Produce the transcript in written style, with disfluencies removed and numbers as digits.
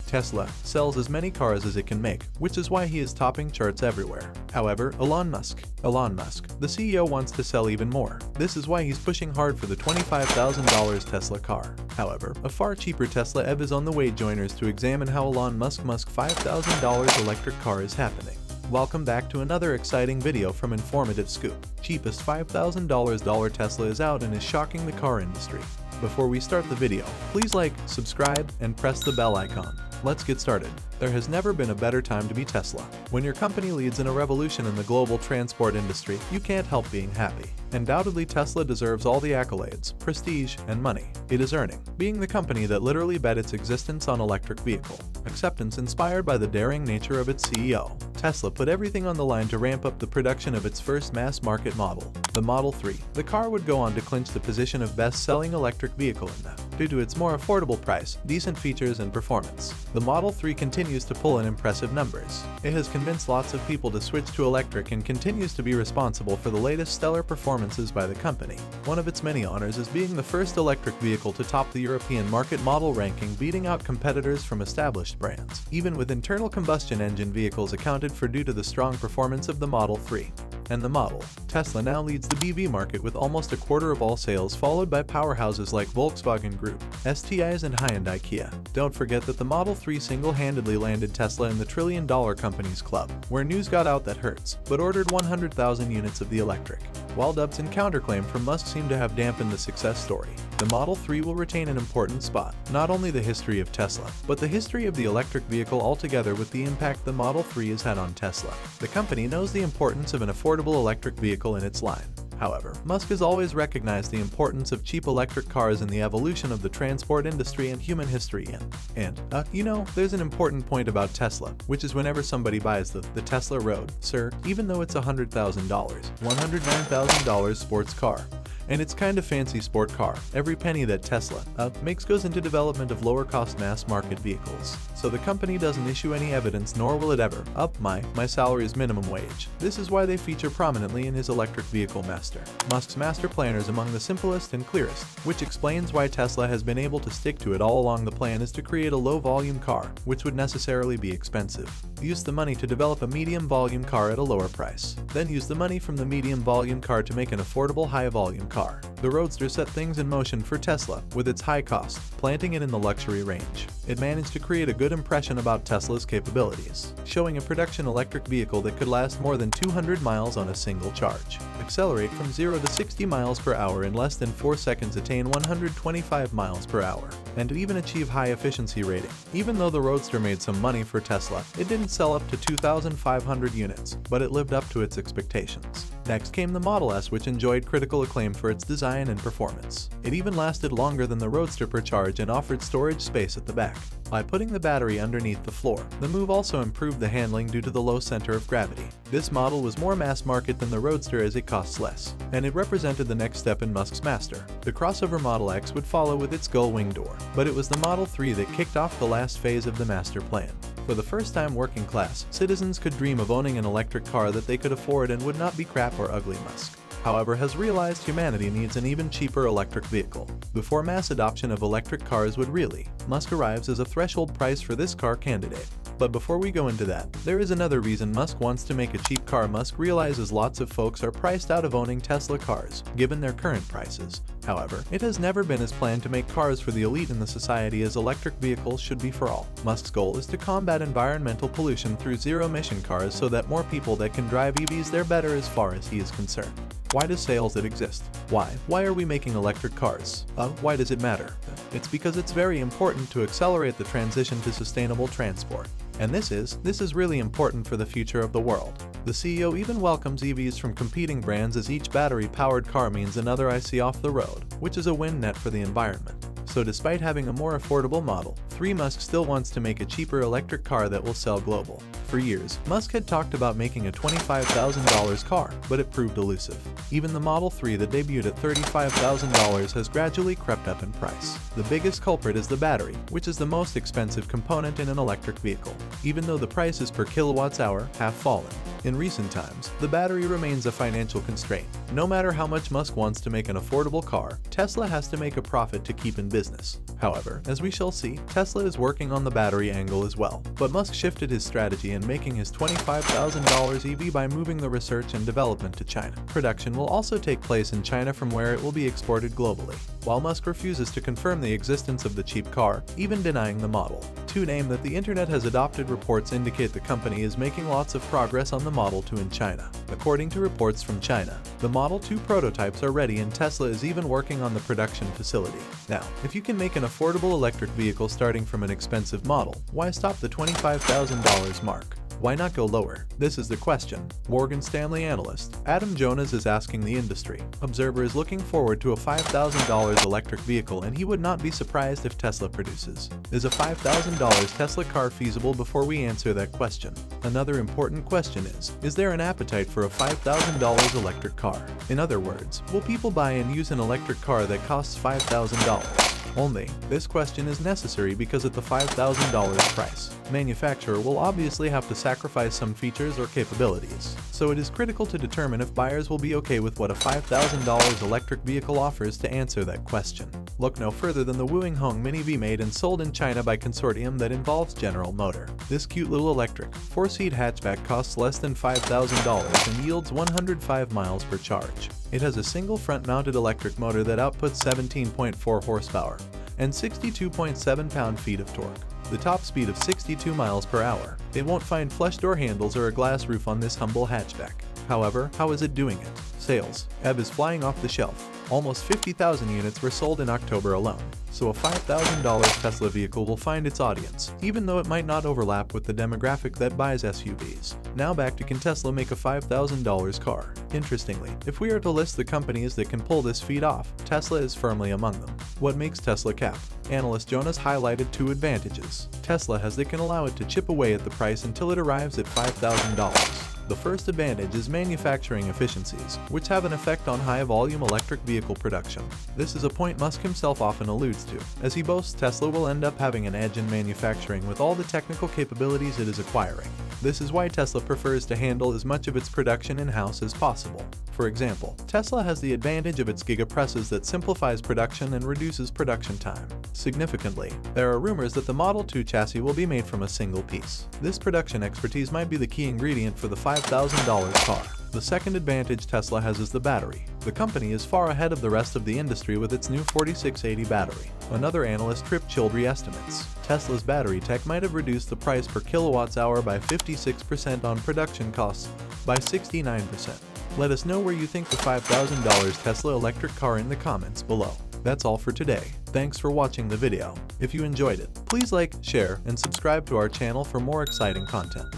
Tesla sells as many cars as it can make, which is why he is topping charts everywhere. However, Elon Musk, the CEO, wants to sell even more. This is why he's pushing hard for the $25,000 Tesla car. However, a far cheaper Tesla EV is on the way. Join us to examine how Elon Musk's $5,000 electric car is happening. Welcome back to another exciting video from Informative Scoop. Cheapest $5,000 Tesla is out and is shocking the car industry. Before we start the video, please like, subscribe, and press the bell icon. Let's get started. There has never been a better time to be Tesla. When your company leads in a revolution in the global transport industry, you can't help being happy. Undoubtedly, Tesla deserves all the accolades, prestige, and money it is earning, being the company that literally bet its existence on electric vehicle acceptance. Inspired by the daring nature of its CEO, Tesla put everything on the line to ramp up the production of its first mass-market model, the Model 3. The car would go on to clinch the position of best-selling electric vehicle in the due to its more affordable price, decent features, and performance. The Model 3 continues to pull in impressive numbers. It has convinced lots of people to switch to electric and continues to be responsible for the latest stellar performances by the company. One of its many honors is being the first electric vehicle to top the European market model ranking, beating out competitors from established brands, even with internal combustion engine vehicles accounted for due to the strong performance of the Model 3 and the Model. Tesla now leads the BEV market with almost a quarter of all sales, followed by powerhouses like Volkswagen Group, STIs, and Hyundai Kia. Don't forget that the Model 3 single-handedly landed Tesla in the trillion-dollar companies club, where news got out that Hertz but ordered 100,000 units of the electric. While dubs and counterclaim from Musk seem to have dampened the success story, the Model 3 will retain an important spot, not only the history of Tesla, but the history of the electric vehicle altogether with the impact the Model 3 has had on Tesla. The company knows the importance of an affordable electric vehicle in its line. However, Musk has always recognized the importance of cheap electric cars in the evolution of the transport industry and human history. There's an important point about Tesla, which is whenever somebody buys the Tesla Road, sir, even though it's $100,000, $109,000 sports car, and it's kind of fancy sport car, every penny that Tesla makes goes into development of lower-cost mass-market vehicles. So the company doesn't issue any evidence, nor will it ever, up my salary is minimum wage. This is why they feature prominently in his electric vehicle master. Musk's master plan is among the simplest and clearest, which explains why Tesla has been able to stick to it all along. The plan is to create a low-volume car, which would necessarily be expensive. Use the money to develop a medium-volume car at a lower price. Then use the money from the medium-volume car to make an affordable high-volume car. The Roadster set things in motion for Tesla with its high cost, planting it in the luxury range. It managed to create a good impression about Tesla's capabilities, showing a production electric vehicle that could last more than 200 miles on a single charge, accelerate from 0 to 60 miles per hour in less than 4 seconds, attain 125 miles per hour, and to even achieve high efficiency rating. Even though the Roadster made some money for Tesla, it didn't sell up to 2,500 units, but it lived up to its expectations. Next came the Model S, which enjoyed critical acclaim for its design and performance. It even lasted longer than the Roadster per charge and offered storage space at the back. By putting the battery underneath the floor, the move also improved the handling due to the low center of gravity. This model was more mass market than the Roadster as it costs less, and it represented the next step in Musk's master. The crossover Model X would follow with its gull-wing door, but it was the Model 3 that kicked off the last phase of the master plan. For the first time, working-class citizens could dream of owning an electric car that they could afford and would not be crap or ugly. Musk, however, has realized humanity needs an even cheaper electric vehicle. Before mass adoption of electric cars would really, Musk arrives as a threshold price for this car candidate. But before we go into that, there is another reason Musk wants to make a cheap car. Musk realizes lots of folks are priced out of owning Tesla cars, given their current prices. However, it has never been his plan to make cars for the elite in the society, as electric vehicles should be for all. Musk's goal is to combat environmental pollution through zero-emission cars so that more people that can drive EVs, they're better as far as he is concerned. Why does sales exist? Why? Why are we making electric cars? Why does it matter? It's because it's very important to accelerate the transition to sustainable transport. And this is really important for the future of the world. The CEO even welcomes EVs from competing brands, as each battery-powered car means another IC off the road, which is a win net for the environment. So despite having a more affordable Model 3, Musk still wants to make a cheaper electric car that will sell global. For years, Musk had talked about making a $25,000 car, but it proved elusive. Even the Model 3 that debuted at $35,000 has gradually crept up in price. The biggest culprit is the battery, which is the most expensive component in an electric vehicle, even though the prices per kilowatt-hour have fallen. In recent times, the battery remains a financial constraint. No matter how much Musk wants to make an affordable car, Tesla has to make a profit to keep in business. However, as we shall see, Tesla is working on the battery angle as well. But Musk shifted his strategy in making his $25,000 EV by moving the research and development to China. Production will also take place in China, from where it will be exported globally. While Musk refuses to confirm the existence of the cheap car, even denying the model. To name that the internet has adopted, reports indicate the company is making lots of progress on the Model 2 in China. According to reports from China, the Model 2 prototypes are ready and Tesla is even working on the production facility. Now, if you can make an affordable electric vehicle starting from an expensive model, why stop the $25,000 mark? Why not go lower? This is the question. Morgan Stanley analyst Adam Jonas is asking the industry. Observer is looking forward to a $5,000 electric vehicle, and he would not be surprised if Tesla produces. Is a $5,000 Tesla car feasible? Before we answer that question, another important question is there an appetite for a $5,000 electric car? In other words, will people buy and use an electric car that costs $5,000? Only, this question is necessary because at the $5,000 price, manufacturer will obviously have to sacrifice some features or capabilities. So it is critical to determine if buyers will be okay with what a $5,000 electric vehicle offers. To answer that question, look no further than the Wuling Hong Mini V, made and sold in China by consortium that involves General Motors. This cute little electric, 4-seat hatchback costs less than $5,000 and yields 105 miles per charge. It has a single front-mounted electric motor that outputs 17.4 horsepower and 62.7 pound-feet of torque. The top speed of 62 miles per hour. It won't find flush door handles or a glass roof on this humble hatchback. However, how is it doing it? Sales. EV is flying off the shelf. Almost 50,000 units were sold in October alone. So a $5,000 Tesla vehicle will find its audience, even though it might not overlap with the demographic that buys SUVs. Now back to, can Tesla make a $5,000 car? Interestingly, if we are to list the companies that can pull this feat off, Tesla is firmly among them. What makes Tesla cap? Analyst Jonas highlighted 2 advantages Tesla has that can allow it to chip away at the price until it arrives at $5,000. The first advantage is manufacturing efficiencies, which have an effect on high-volume electric vehicle production. This is a point Musk himself often alludes to, as he boasts Tesla will end up having an edge in manufacturing with all the technical capabilities it is acquiring. This is why Tesla prefers to handle as much of its production in-house as possible. For example, Tesla has the advantage of its gigapresses that simplifies production and reduces production time. Significantly, there are rumors that the Model 2 chassis will be made from a single piece. This production expertise might be the key ingredient for the $5,000 car. The second advantage Tesla has is the battery. The company is far ahead of the rest of the industry with its new 4680 battery. Another analyst, Trip Childrey, estimates Tesla's battery tech might have reduced the price per kilowatt-hour by 56% on production costs by 69%. Let us know where you think the $5,000 Tesla electric car in the comments below. That's all for today. Thanks for watching the video. If you enjoyed it, please like, share, and subscribe to our channel for more exciting content.